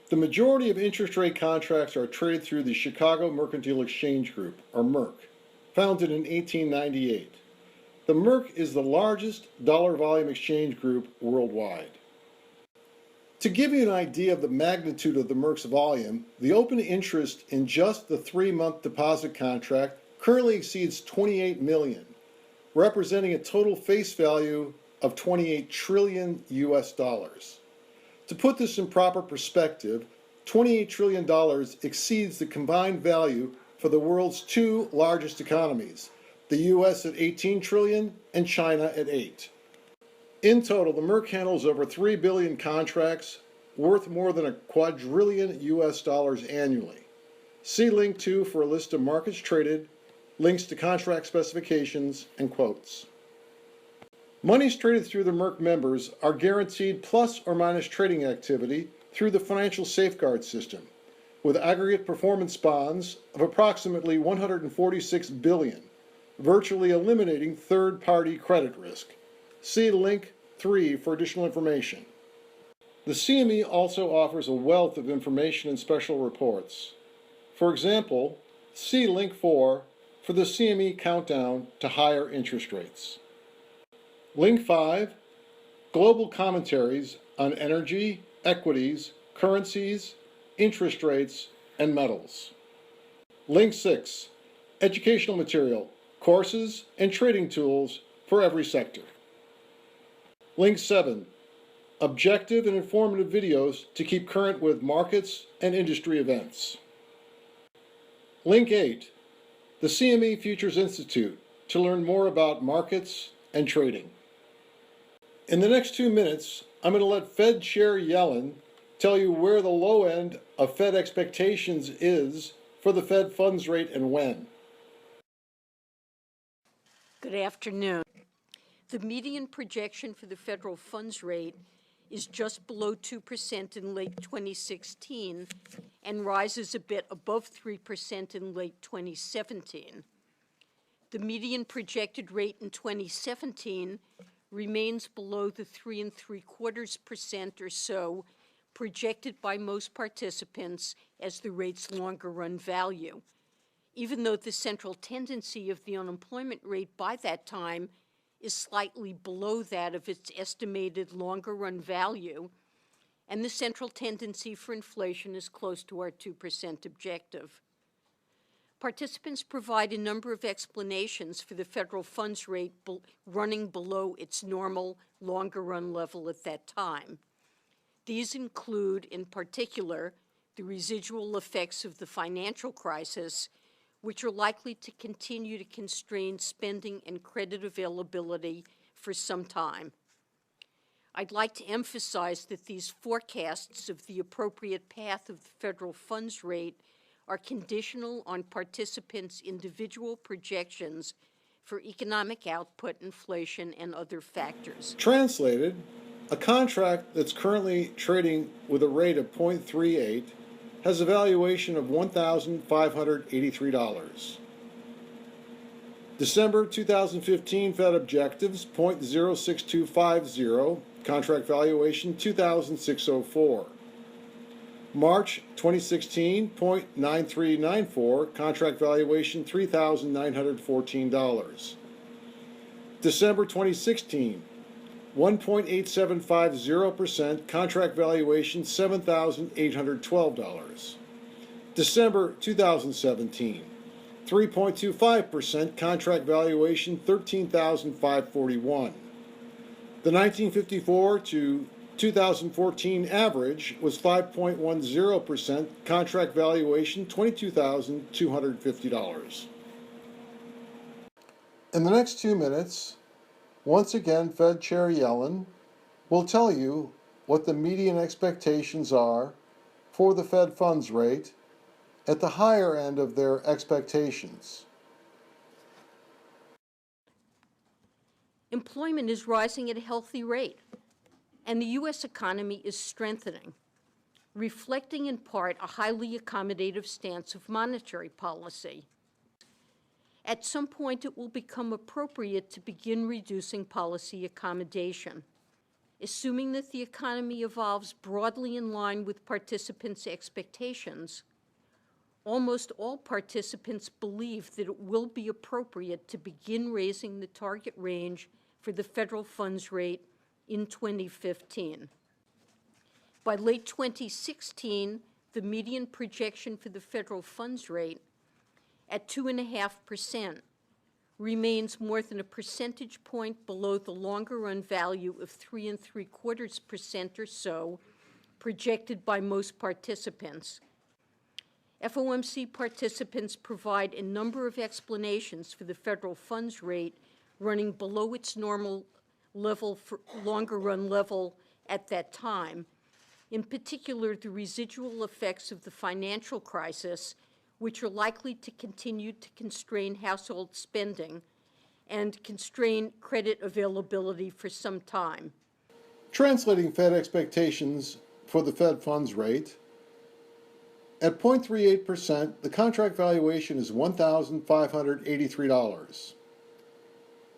The majority of interest rate contracts are traded through the Chicago Mercantile Exchange Group, or MERC, founded in 1898. The MERC is the largest dollar volume exchange group worldwide. To give you an idea of the magnitude of the MERC's volume, the open interest in just the 3-month deposit contract currently exceeds 28 million, representing a total face value of 28 trillion US dollars. To put this in proper perspective, $28 trillion exceeds the combined value for the world's two largest economies, the US at 18 trillion and China at 8. In total, the MERC handles over 3 billion contracts worth more than a quadrillion US dollars annually. See link 2 for a list of markets traded, links to contract specifications, and quotes. Monies traded through the MERC members are guaranteed plus or minus trading activity through the financial safeguard system, with aggregate performance bonds of approximately 146 billion, virtually eliminating third-party credit risk. See link 3 for additional information. The CME also offers a wealth of information and special reports. For example, see link 4 for the CME countdown to higher interest rates. Link 5, global commentaries on energy, equities, currencies, interest rates, and metals. Link 6, educational material, courses, and trading tools for every sector. Link 7, objective and informative videos to keep current with markets and industry events. Link 8, the CME Futures Institute to learn more about markets and trading. In the next 2 minutes, I'm going to let Fed Chair Yellen tell you where the low end of Fed expectations is for the Fed funds rate and when. Good afternoon. The median projection for the federal funds rate is just below 2% in late 2016 and rises a bit above 3% in late 2017. The median projected rate in 2017 remains below the 3.75% or so projected by most participants as the rate's longer-run value, even though the central tendency of the unemployment rate by that time is slightly below that of its estimated longer-run value, and the central tendency for inflation is close to our 2% objective. Participants provide a number of explanations for the federal funds rate running below its normal longer-run level at that time. These include, in particular, the residual effects of the financial crisis, which are likely to continue to constrain spending and credit availability for some time. I'd like to emphasize that these forecasts of the appropriate path of the federal funds rate are conditional on participants' individual projections for economic output, inflation, and other factors. Translated, a contract that's currently trading with a rate of 0.38 has a valuation of $1,583. December 2015 Fed objectives 0.06250, contract valuation 2,604. March 2016, 0.9394, contract valuation $3,914. December 2016, 1.8750%, contract valuation $7,812. December 2017, 3.25%, contract valuation $13,541. The 1954 to 2014 average was 5.10%, contract valuation $22,250. In the next 2 minutes, once again, Fed Chair Yellen will tell you what the median expectations are for the Fed funds rate at the higher end of their expectations. Employment is rising at a healthy rate, and the U.S. economy is strengthening, reflecting in part a highly accommodative stance of monetary policy. At some point, it will become appropriate to begin reducing policy accommodation. assuming that the economy evolves broadly in line with participants' expectations, almost all participants believe that it will be appropriate to begin raising the target range for the federal funds rate in 2015. By late 2016, the median projection for the federal funds rate at 2.5% remains more than a percentage point below the longer-run value of 3.75% or so projected by most participants. FOMC participants provide a number of explanations for the federal funds rate running below its normal level for longer-run level at that time, in particular the residual effects of the financial crisis, which are likely to continue to constrain household spending and constrain credit availability for some time. Translating Fed expectations for the Fed funds rate, at 0.38%, the contract valuation is $1,583.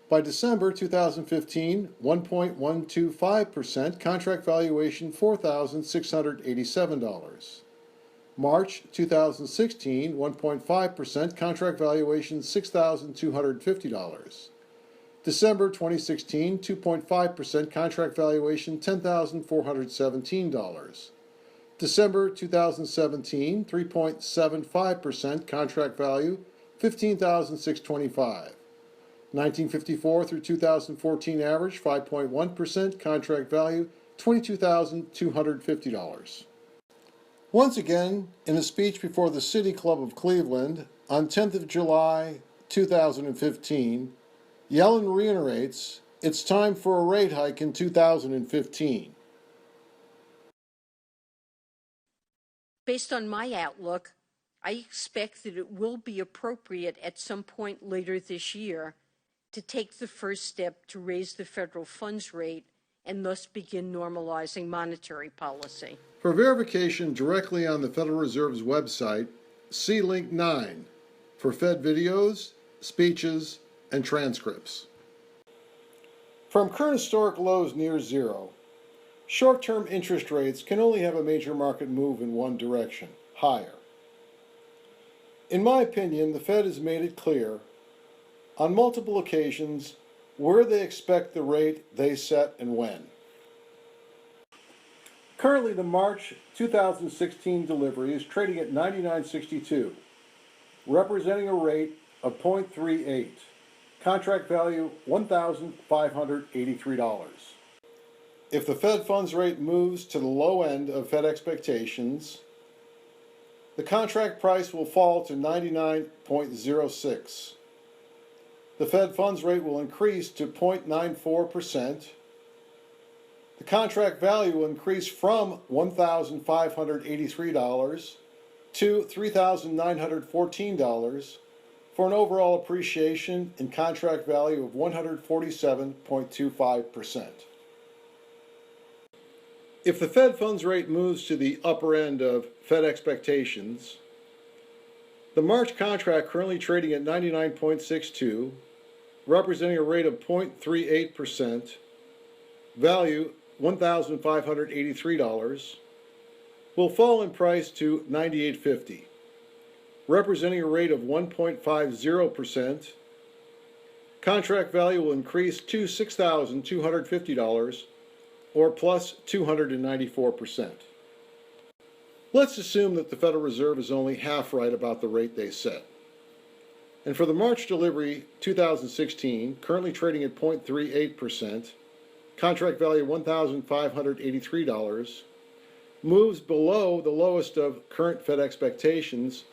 By December 2015, 1.125%, contract valuation $4,687. March 2016, 1.5%, contract valuation $6,250. December 2016, 2.5%, contract valuation $10,417. December 2017, 3.75%, contract value $15,625. 1954 through 2014 average, 5.1%, contract value $22,250. Once again, in a speech before the City Club of Cleveland on 10th of July 2015, Yellen reiterates, it's time for a rate hike in 2015. Based on my outlook, I expect that it will be appropriate at some point later this year to take the first step to raise the federal funds rate and thus begin normalizing monetary policy. For verification directly on the Federal Reserve's website, see link 9 for Fed videos, speeches, and transcripts. From current historic lows near zero, short-term interest rates can only have a major market move in one direction, higher. In my opinion, the Fed has made it clear on multiple occasions where they expect the rate they set and when. Currently, the March 2016 delivery is trading at 99.62, representing a rate of 0.38. Contract value $1,583. If the Fed funds rate moves to the low end of Fed expectations, the contract price will fall to 99.06. The Fed funds rate will increase to 0.94%. The contract value will increase from $1,583 to $3,914 for an overall appreciation in contract value of 147.25%. If the Fed funds rate moves to the upper end of Fed expectations, the March contract currently trading at 99.62, representing a rate of 0.38%, value $1,583, will fall in price to 98.50, representing a rate of 1.50%. Contract value will increase to $6,250, or plus 294%. Let's assume that the Federal Reserve is only half right about the rate they set. And for the March delivery 2016, currently trading at 0.38%, contract value $1,583, moves below the lowest of current Fed expectations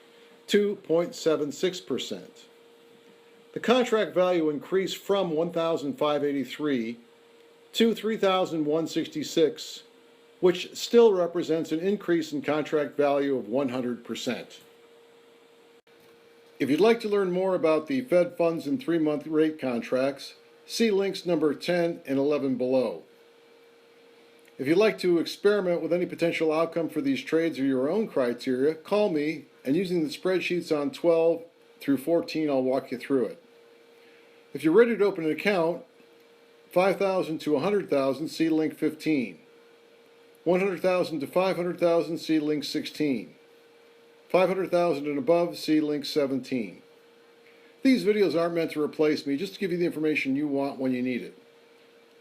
to 0.76%. The contract value increased from $1,583 to $3,166, which still represents an increase in contract value of 100%. If you'd like to learn more about the Fed funds and 3-month rate contracts, see links number 10 and 11 below. If you'd like to experiment with any potential outcome for these trades or your own criteria, call me, and using the spreadsheets on 12 through 14, I'll walk you through it. If you're ready to open an account, $5,000 to $100,000, Seedlink 15. $100,000 to $500,000, Seedlink 16. $500,000 and above, Seedlink 17. These videos aren't meant to replace me, just to give you the information you want when you need it.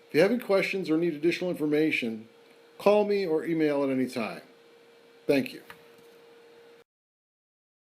If you have any questions or need additional information, call me or email at any time. Thank you.